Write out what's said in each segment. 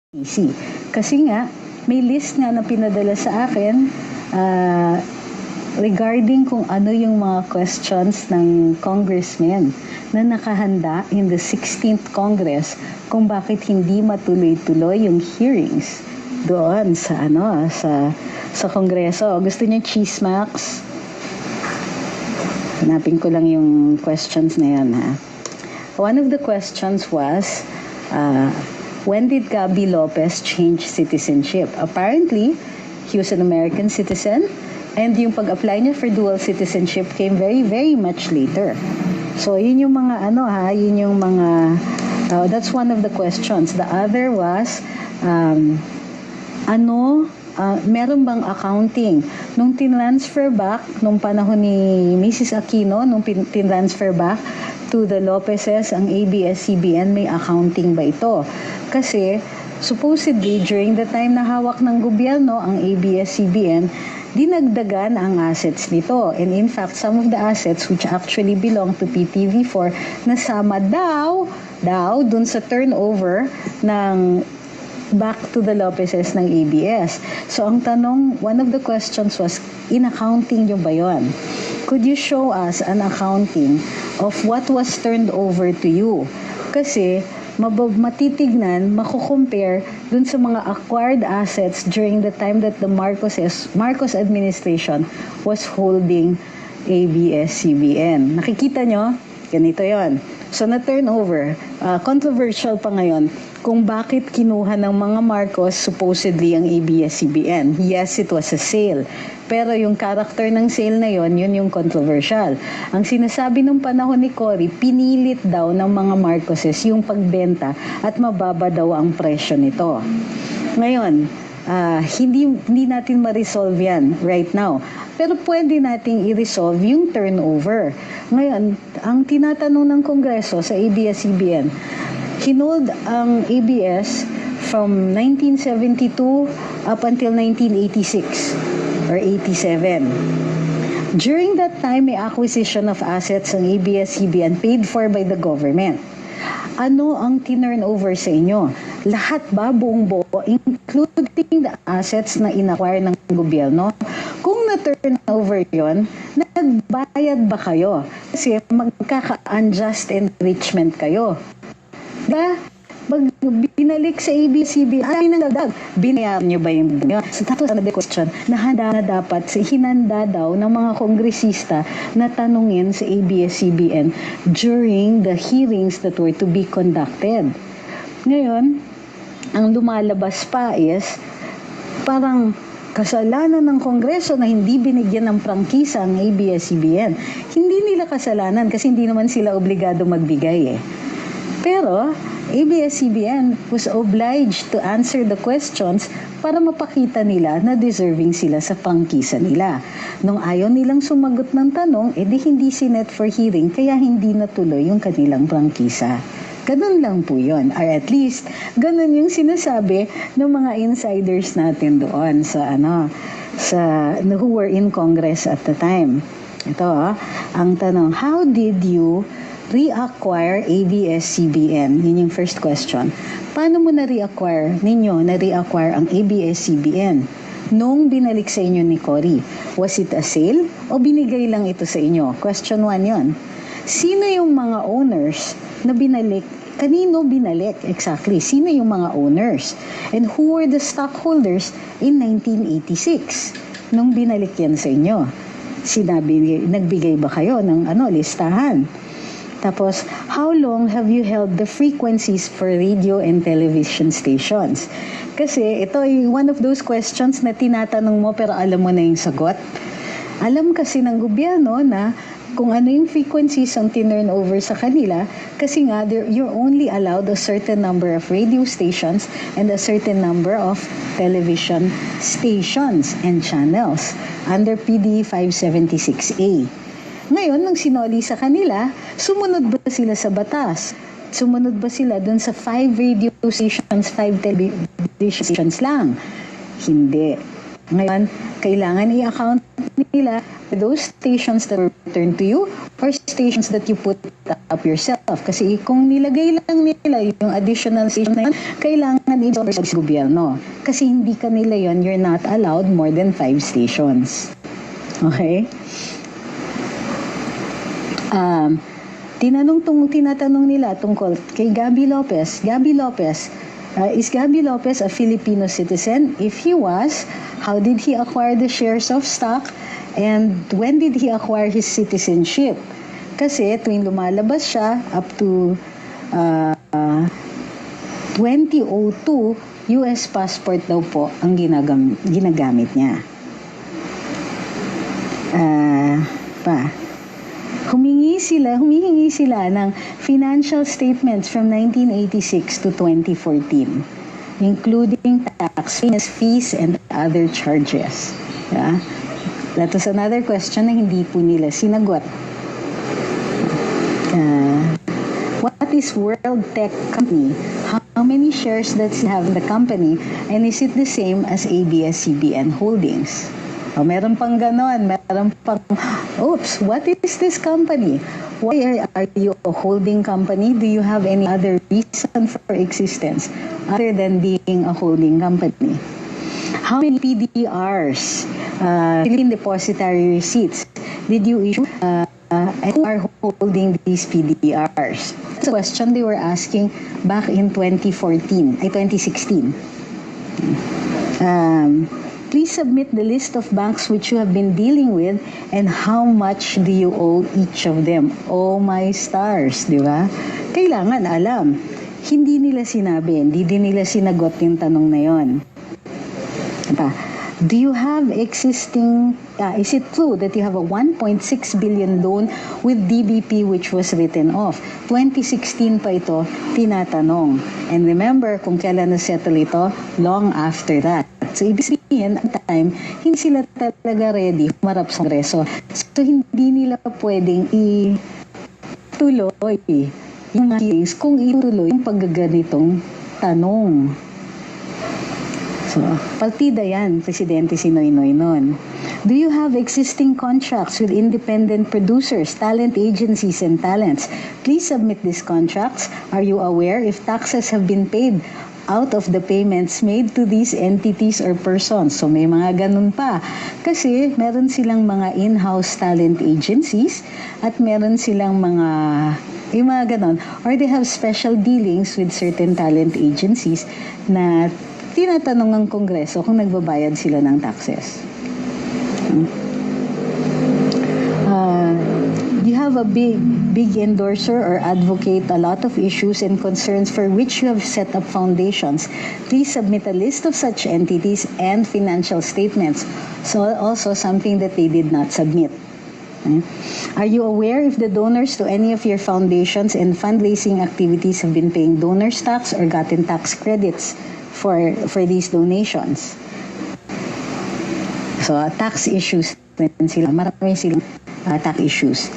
easy. Kasi nga, may list nga na pinadala sa akin regarding kung ano yung mga questions ng congressmen na nakahanda in the 16th Congress kung bakit hindi matuloy-tuloy yung hearings doon sa Kongreso. Gusto niyo cheese max? Hanapin ko lang yung questions na yan, ha. One of the questions was, when did Gabby Lopez change citizenship? Apparently, he was an American citizen, and yung pag-apply niya for dual citizenship came very, very much later. So, yun yung mga that's one of the questions. The other was, meron bang accounting? Nung tinransfer back, nung panahon ni Mrs. Aquino, nung tinransfer back to the Lopezes, ang ABS-CBN, may accounting ba ito? Kasi, supposedly, during the time na hawak ng gobyerno, ang ABS-CBN, dinagdagan ang assets nito. And in fact, some of the assets which actually belong to PTV4, nasama daw dun sa turnover ng back to the Lopezes ng ABS. So, ang tanong, one of the questions was, in-accounting nyo ba yun? Could you show us an accounting of what was turned over to you? Kasi, matitignan, makukompare dun sa mga acquired assets during the time that the Marcos administration was holding ABS-CBN. Nakikita nyo? Ganito yon. So, na-turnover. Controversial pa ngayon kung bakit kinuha ng mga Marcos supposedly ang ABS-CBN. Yes, it was a sale. Pero yung character ng sale na yon, yun yung controversial. Ang sinasabi nung panahon ni Cory, pinilit daw ng mga Marcoses yung pagbenta at mababa daw ang presyo nito. Ngayon, hindi natin ma-resolve yan right now. Pero pwede nating i-resolve yung turnover. Ngayon, ang tinatanong ng Kongreso sa ABS-CBN, hinold ang ABS from 1972 up until 1986 or 87. During that time, may acquisition of assets ang ABS-CBN paid for by the government. Ano ang tinurnover sa inyo? Lahat ba, buong buo, including the assets na inacquire ng gobyerno? Kung na-turnover yon, nagbayad ba kayo? Kasi magkaka-unjust enrichment kayo. Binalik sa ABS-CBN, ay nagdag, binayaran nyo ba yung yun? So, tapos another question, hinanda daw ng mga kongresista na tanungin sa ABS-CBN during the hearings that were to be conducted. Ngayon, ang lumalabas pa is, parang kasalanan ng Kongreso na hindi binigyan ng prangkisa ang ABS-CBN. Hindi nila kasalanan kasi hindi naman sila obligado magbigay eh. Pero, ABS-CBN was obliged to answer the questions para mapakita nila na deserving sila sa prangkisa nila. Nung ayaw nilang sumagot ng tanong, edi hindi sinet for hearing kaya hindi natuloy yung kanilang prangkisa. Ganun lang po yun. Or at least, ganun yung sinasabi ng mga insiders natin doon who were in Congress at the time. Ito, ang tanong, how did you reacquire ABS-CBN? Yun yung first question. Paano mo na-reacquire ang ABS-CBN nung binalik sa inyo ni Cory? Was it a sale o binigay lang ito sa inyo? Question 1 yun. Sino yung mga owners na binalik? Kanino binalik? Exactly. Sino yung mga owners? And who were the stockholders in 1986 nung binalik yan sa inyo? Nagbigay ba kayo ng listahan? Tapos, how long have you held the frequencies for radio and television stations? Kasi ito ay one of those questions na tinatanong mo pero alam mo na yung sagot. Alam kasi ng gobyerno na kung ano yung frequencies ang tinurn over sa kanila kasi nga you're only allowed a certain number of radio stations and a certain number of television stations and channels under PD 576A. Ngayon, nung sinoli sa kanila, sumunod ba sila sa batas? Sumunod ba sila dun sa 5 radio stations, 5 television stations lang? Hindi. Ngayon, kailangan i-account nila those stations that were returned to you or stations that you put up yourself. Kasi kung nilagay lang nila yung additional station na yun, kailangan i-source sa gobyerno. Kasi hindi ka nila yun, you're not allowed more than 5 stations. Okay? Tinatanong nila tungkol kay Gabby Lopez. Is Gabby Lopez a Filipino citizen? If he was, how did he acquire the shares of stock? And when did he acquire his citizenship? Kasi tuwing lumalabas siya, up to 2002, US passport daw po ang ginagamit niya. Humihingi sila ng financial statements from 1986 to 2014, including tax fees and other charges. Yeah? That was another question na hindi po nila sinagot. What is World Tech Company? How many shares does it have in the company? And is it the same as ABS-CBN Holdings? Meron pang ganon, oops, what is this company? Why are you a holding company? Do you have any other reason for existence other than being a holding company? How many PDRs, Philippine Depositary Receipts, did you issue and who are holding these PDRs? That's a question they were asking back in 2016. Please submit the list of banks which you have been dealing with and how much do you owe each of them. Oh my stars, di ba? Kailangan alam. Hindi nila sinabi, hindi din nila sinagot yung tanong na yon. Do you have existing, is it true that you have a 1.6 billion loan with DBP which was written off? 2016 pa ito, tinatanong. And remember, kung kailan na-settle ito, long after that. So, ibig sabihin, at the time, hindi sila talaga ready humarap sa Kongreso. So, hindi nila pwedeng ituloy yung hearings kung ituloy yung paggaganitong tanong. So, partida yan, Presidente si Noynoy noon. Do you have existing contracts with independent producers, talent agencies, and talents? Please submit these contracts. Are you aware if taxes have been paid out of the payments made to these entities or persons? So may mga ganun pa. Kasi meron silang mga in-house talent agencies at meron silang yung mga ganun. Or they have special dealings with certain talent agencies na tinatanong ng Kongreso kung nagbabayad sila ng taxes. You have a big endorser or advocate a lot of issues and concerns for which you have set up foundations. Please submit a list of such entities and financial statements. So also something that they did not submit. Are you aware if the donors to any of your foundations and fundraising activities have been paying donors tax or gotten tax credits for these donations? So tax issues, marami silang tax issues.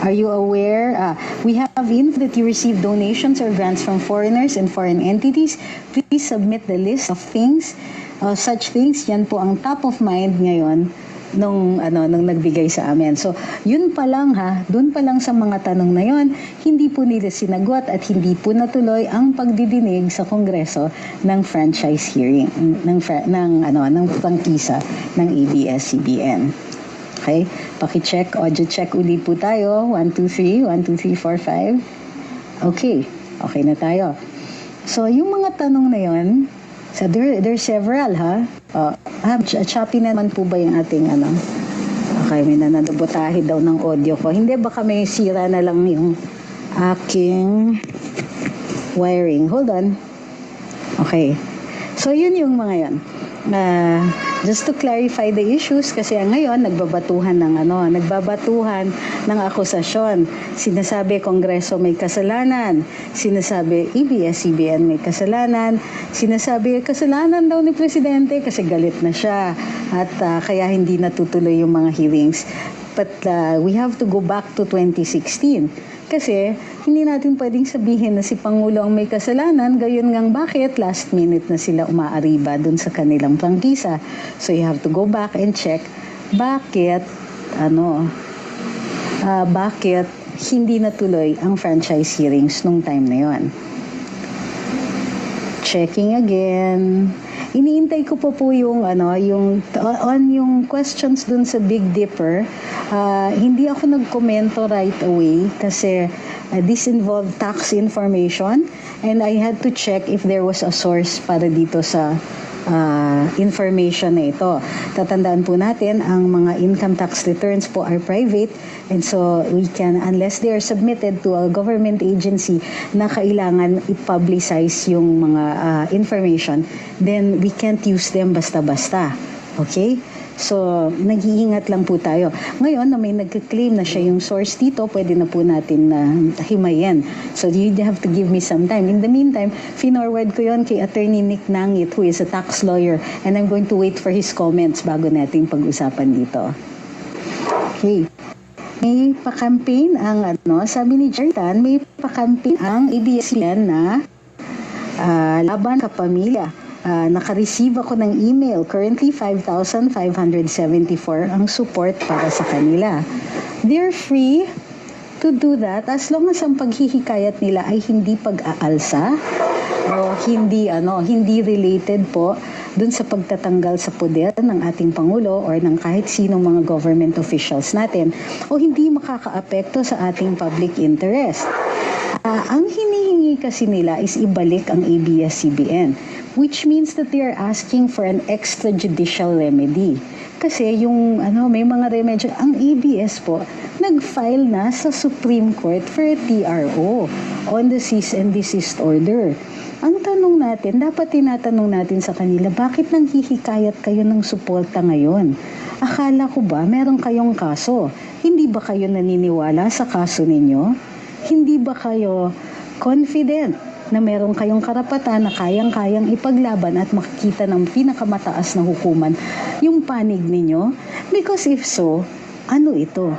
Are you aware? We have info that you receive donations or grants from foreigners and foreign entities. Please submit the list of things, such things. Yan po ang top of mind ngayon nung nagbigay sa amin. So, yun pa lang dun pa lang sa mga tanong na yon, hindi po nila sinagot at hindi po natuloy ang pagdidinig sa Kongreso ng franchise hearing, ng prangkisa ng ABS-CBN. Okay? Paki-check, audio check uli po tayo. 1, 2, 3, 1, 2, 3, 4, 5. Okay. Okay na tayo. So, yung mga tanong na yon, so there's several, choppy naman po ba yung ating Okay, may nananabotahe daw ng audio ko. Hindi, baka may sira na lang yung aking wiring. Hold on. Okay. So, yun yung mga yan. Just to clarify the issues, kasi ngayon nagbabatuhan ng akusasyon. Sinasabi Kongreso may kasalanan, sinasabi ABS-CBN may kasalanan, sinasabi kasalanan daw ni Presidente kasi galit na siya at kaya hindi natutuloy yung mga hearings. But we have to go back to 2016. Kasi hindi natin pwedeng sabihin na si Pangulo ang may kasalanan, gayon ngang bakit last minute na sila umaariba dun sa kanilang prangkisa. So you have to go back and check bakit bakit hindi natuloy ang franchise hearings nung time na yon. Checking again. Iniintay ko po yung yung questions dun sa Big Dipper. Hindi ako nagkomento right away kasi this involved tax information and I had to check if there was a source para dito sa information na ito. Tatandaan po natin, ang mga income tax returns po are private and so we can, unless they are submitted to a government agency na kailangan i-publicize yung mga information, then we can't use them basta-basta. Okay? So, nag-iingat lang po tayo. Ngayon, na may nag-claim na siya yung source dito, pwede na po natin himayin. So, you have to give me some time. In the meantime, finorward ko yon kay Attorney Nick Nangit, who is a tax lawyer, and I'm going to wait for his comments bago nating pag-usapan dito. Okay. May pa-campaign ang, sabi ni Jertan, may pa-campaign ang ABS-CBN na laban sa pamilya. Naka-receive ako ng email. Currently, 5,574 ang support para sa kanila. They're free to do that as long as ang paghihikayat nila ay hindi pag-aalsa o hindi related po dun sa pagtatanggal sa poder ng ating Pangulo or ng kahit sinong mga government officials natin o hindi makakaapekto sa ating public interest. Ang hinihingi kasi nila is ibalik ang ABS-CBN, which means that they are asking for an extrajudicial remedy. Kasi yung may mga remedyo, ang ABS po, nag-file na sa Supreme Court for a TRO on the cease and desist order. Ang tanong natin, dapat tinatanong natin sa kanila, bakit nang hihikayat kayo ng suporta ngayon? Akala ko ba meron kayong kaso? Hindi ba kayo naniniwala sa kaso ninyo? Hindi ba kayo confident na meron kayong karapatan na kayang-kayang ipaglaban at makikita ng pinakamataas na hukuman yung panig ninyo? Because if so, ano ito?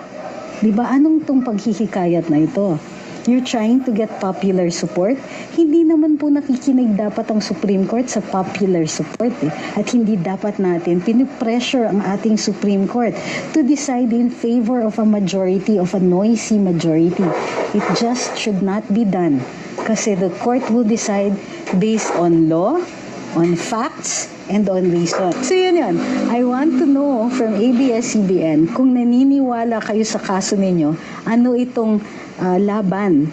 Diba, anong tong paghihikayat na ito? You're trying to get popular support? Hindi naman po nakikinig dapat ang Supreme Court sa popular support At hindi dapat natin pinipressure ang ating Supreme Court to decide in favor of a majority, of a noisy majority. It just should not be done. Kasi the court will decide based on law, on facts, and on reason. So yun. I want to know from ABS-CBN kung naniniwala kayo sa kaso ninyo, ano itong laban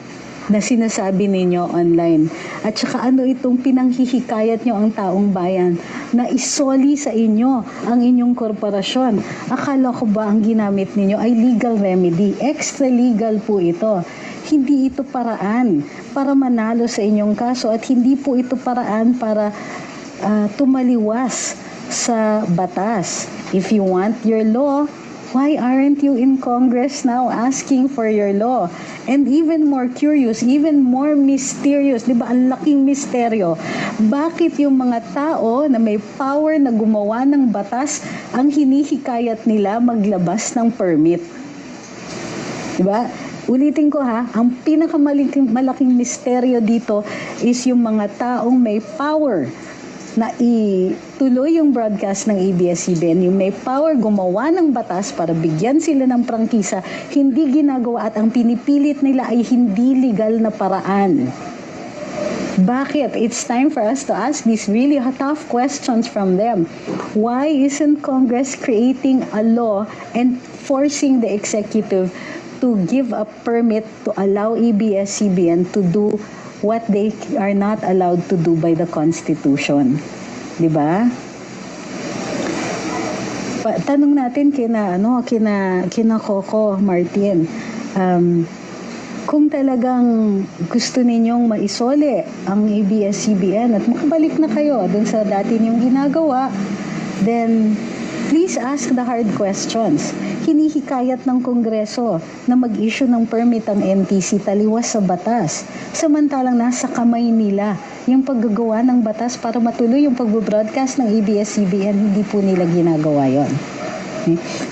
na sinasabi ninyo online. At saka ano itong pinanghihikayat nyo ang taong bayan na isoli sa inyo ang inyong korporasyon. Akala ko ba ang ginamit ninyo ay legal remedy? Extra legal po ito. Hindi ito paraan para manalo sa inyong kaso at hindi po ito paraan para tumaliwas sa batas. If you want your law, why aren't you in Congress now asking for your law? And even more curious, even more mysterious, di ba, ang laking misteryo, bakit yung mga tao na may power na gumawa ng batas ang hinihikayat nila maglabas ng permit? Di ba? Ulitin ko ang pinakamalaking misteryo dito is yung mga taong may power na ituloy yung broadcast ng ABS-CBN, yung may power gumawa ng batas para bigyan sila ng prangkisa, hindi ginagawa at ang pinipilit nila ay hindi legal na paraan. Bakit? It's time for us to ask these really tough questions from them. Why isn't Congress creating a law and forcing the executive to give a permit to allow ABS-CBN to do what they are not allowed to do by the Constitution? Diba? Tanong natin kina Coco Martin, kung talagang gusto ninyong maisole ang ABS-CBN at makabalik na kayo dun sa dati ninyong ginagawa, then please ask the hard questions. Hinihikayat ng Kongreso na mag-issue ng permit ang NTC taliwas sa batas. Samantalang nasa kamay nila yung paggagawa ng batas para matuloy yung pag-broadcast ng ABS-CBN, hindi po nila ginagawa yon.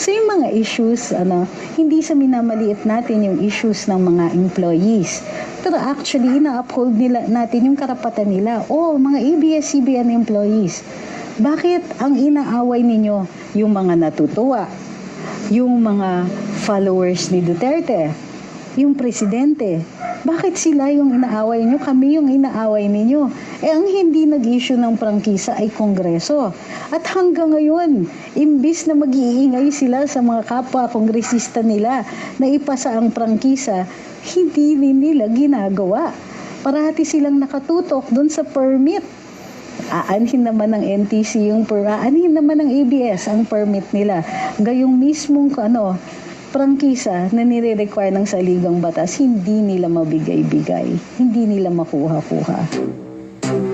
So yung mga issues, hindi sa minamaliit natin yung issues ng mga employees. Pero actually, ina-uphold natin yung karapatan nila. Mga ABS-CBN employees, bakit ang inaaway ninyo yung mga natutuwa, yung mga followers ni Duterte, yung presidente? Bakit sila yung inaaway nyo? Kami yung inaaway ninyo. Ang hindi nag-issue ng prangkisa ay Kongreso. At hanggang ngayon, imbis na mag-iingay sila sa mga kapwa-kongresista nila na ipasa ang prangkisa, hindi rin nila ginagawa. Parati silang nakatutok doon sa permit. Aanhin naman ng NTC aanhin naman ng ABS ang permit nila. Gayong mismong prangkisa na nire-require ng saligang batas, hindi nila mabigay-bigay, hindi nila makuha-kuha.